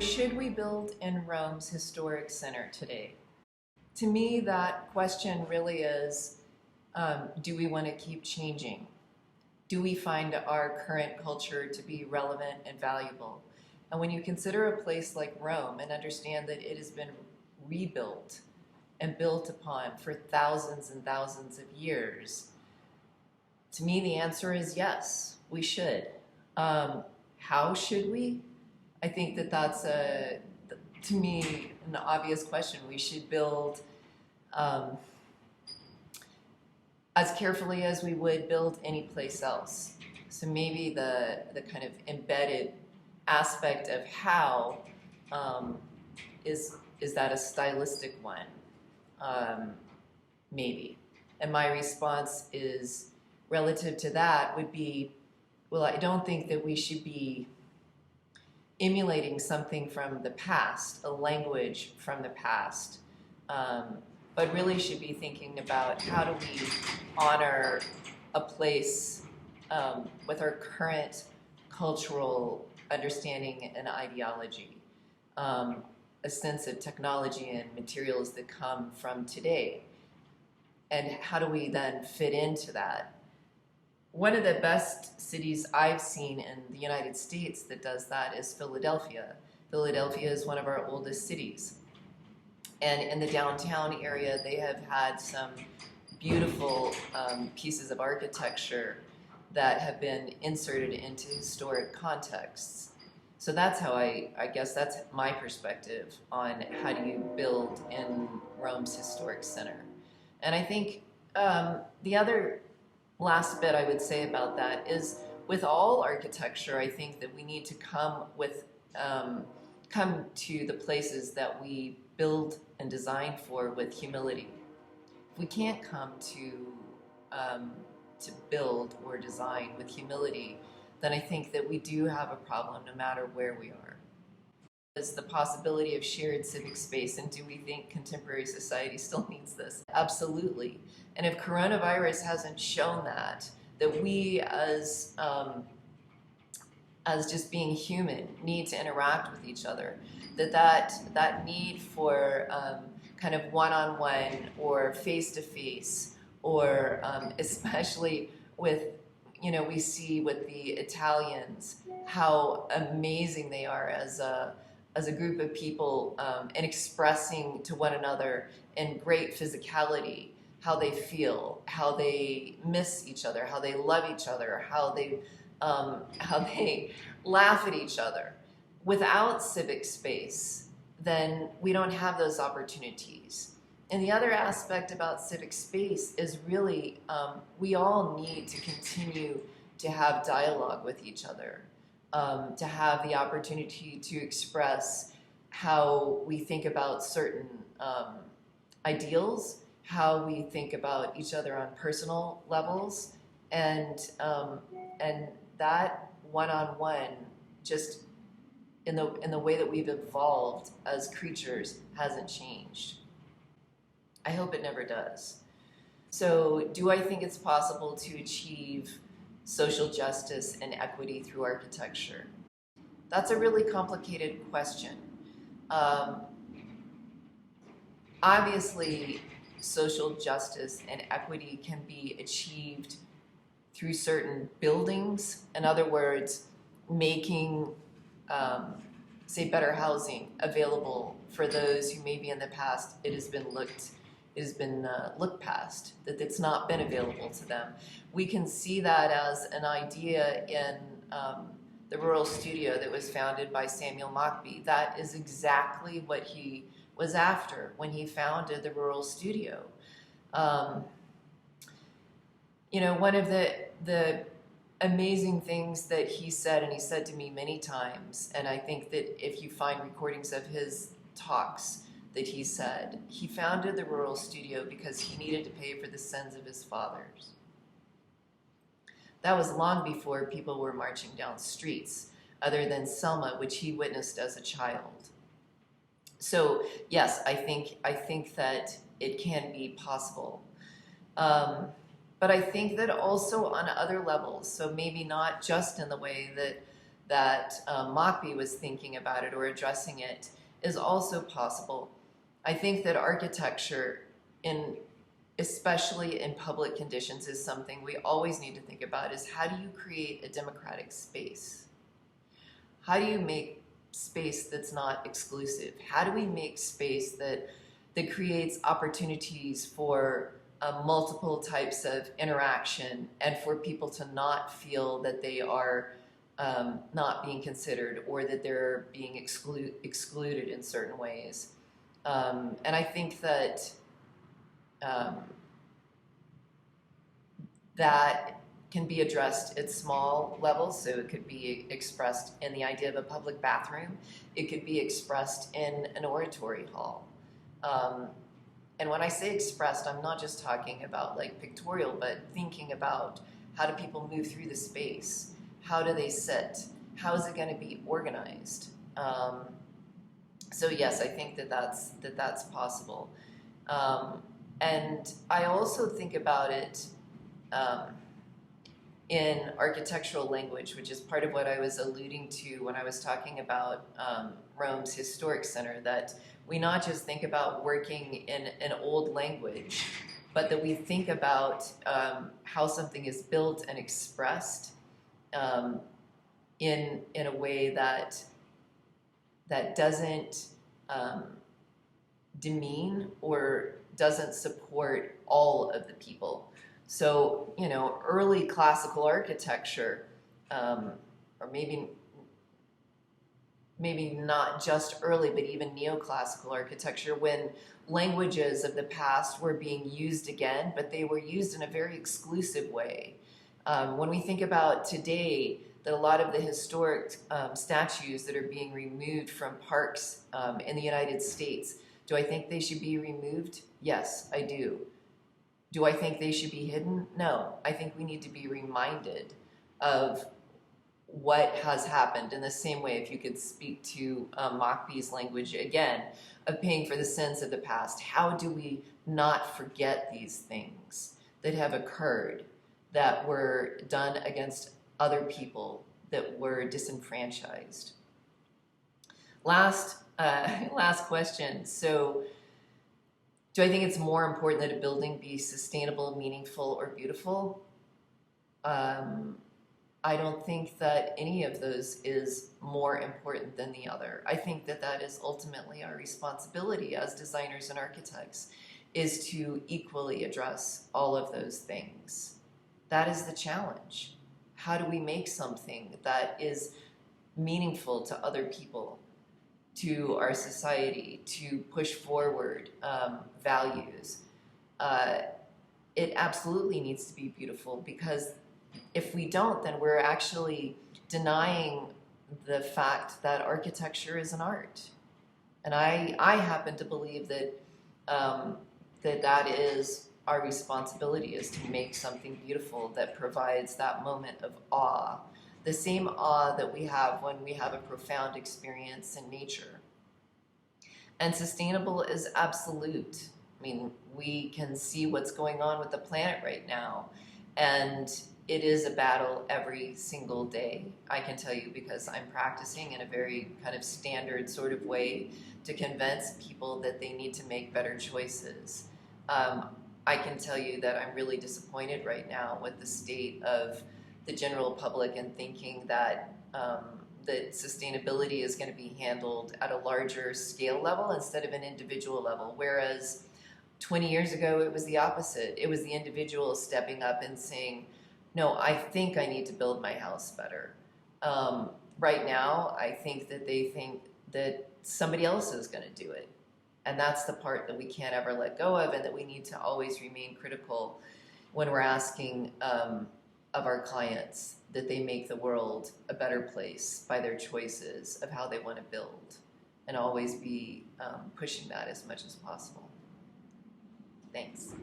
Should we build in Rome's historic center today? To me, that question really is, do we want to keep changing? Do we find our current culture to be relevant and valuable? And when you consider a place like Rome and understand that it has been rebuilt and built upon for thousands and thousands of years, to me the answer is yes, we should. How should we? I think that that's, to me, an obvious question. We should build as carefully as we would build any place else. So maybe the kind of embedded aspect of how is that a stylistic one? Maybe. And my response is, relative to that, would be, well, I don't think that we should be emulating something from the past, a language from the past, but really should be thinking about how do we honor a place with our current cultural understanding and ideology, a sense of technology and materials that come from today. And how do we then fit into that? One of the best cities I've seen in the United States that does that is Philadelphia. Philadelphia is one of our oldest cities. And in the downtown area, they have had some beautiful pieces of architecture that have been inserted into historic contexts. So that's how I guess that's my perspective on how do you build in Rome's historic center. And I think the other last bit I would say about that is, with all architecture, I think that we need to come to the places that we build and design for with humility. If we can't come to build or design with humility, then I think that we do have a problem no matter where we are. Is the possibility of shared civic space, and do we think contemporary society still needs this? Absolutely. And if coronavirus hasn't shown that we as just being human need to interact with each other, that need for kind of one-on-one or face-to-face, or especially with, we see with the Italians how amazing they are as a group of people, and expressing to one another in great physicality how they feel, how they miss each other, how they love each other, how they laugh at each other. Without civic space, then we don't have those opportunities. And the other aspect about civic space is really we all need to continue to have dialogue with each other. To have the opportunity to express how we think about certain ideals, how we think about each other on personal levels, and that one-on-one, just in the way that we've evolved as creatures, hasn't changed. I hope it never does. So, do I think it's possible to achieve social justice and equity through architecture? That's a really complicated question. Obviously, social justice and equity can be achieved through certain buildings. In other words, making, say, better housing available for those who maybe in the past it has been looked past, that it's not been available to them. We can see that as an idea in the Rural Studio that was founded by Samuel Mockbee. That is exactly what he was after when he founded the Rural Studio. One of the amazing things that he said, and he said to me many times, and I think that if you find recordings of his talks, that he said he founded the Rural Studio because he needed to pay for the sins of his fathers. That was long before people were marching down streets, other than Selma, which he witnessed as a child. So yes, I think that it can be possible. But I think that also on other levels, so maybe not just in the way that Mockbee was thinking about it or addressing it is also possible. I think that architecture, especially in public conditions, is something we always need to think about, is how do you create a democratic space? How do you make space that's not exclusive? How do we make space that creates opportunities for multiple types of interaction and for people to not feel that they are not being considered or that they're being excluded in certain ways? And I think that that can be addressed at small levels. So it could be expressed in the idea of a public bathroom. It could be expressed in an oratory hall. And when I say expressed, I'm not just talking about like pictorial, but thinking about how do people move through the space? How do they sit? How is it going to be organized? So yes, I think that that's possible. And I also think about it in architectural language, which is part of what I was alluding to when I was talking about Rome's historic center, that we not just think about working in an old language, but that we think about how something is built and expressed in a way that doesn't demean or doesn't support all of the people. So, you know, early classical architecture, or maybe not just early, but even neoclassical architecture, when languages of the past were being used again, but they were used in a very exclusive way. When we think about today, that a lot of the historic statues that are being removed from parks in the United States, do I think they should be removed? Yes, I do. Do I think they should be hidden? No. I think we need to be reminded of what has happened in the same way, if you could speak to Mockbee's language again, of paying for the sins of the past. How do we not forget these things that have occurred, that were done against other people, that were disenfranchised? Last question. So, do I think it's more important that a building be sustainable, meaningful, or beautiful? I don't think that any of those is more important than the other. I think that that is ultimately our responsibility as designers and architects, is to equally address all of those things. That is the challenge. How do we make something that is meaningful to other people, to our society, to push forward values? It absolutely needs to be beautiful, because if we don't, then we're actually denying the fact that architecture is an art. And I happen to believe that that is our responsibility, is to make something beautiful that provides that moment of awe, the same awe that we have when we have a profound experience in nature. And sustainable is absolute. I mean, we can see what's going on with the planet right now, and it is a battle every single day. I can tell you, because I'm practicing in a very kind of standard sort of way to convince people that they need to make better choices. I can tell you that I'm really disappointed right now with the state of the general public, and thinking that that sustainability is going to be handled at a larger scale level instead of an individual level. Whereas 20 years ago, it was the opposite. It was the individual stepping up and saying, no, I think I need to build my house better. Right now, I think that they think that somebody else is going to do it. And that's the part that we can't ever let go of, and that we need to always remain critical when we're asking of our clients that they make the world a better place by their choices of how they want to build, and always be pushing that as much as possible. Thanks.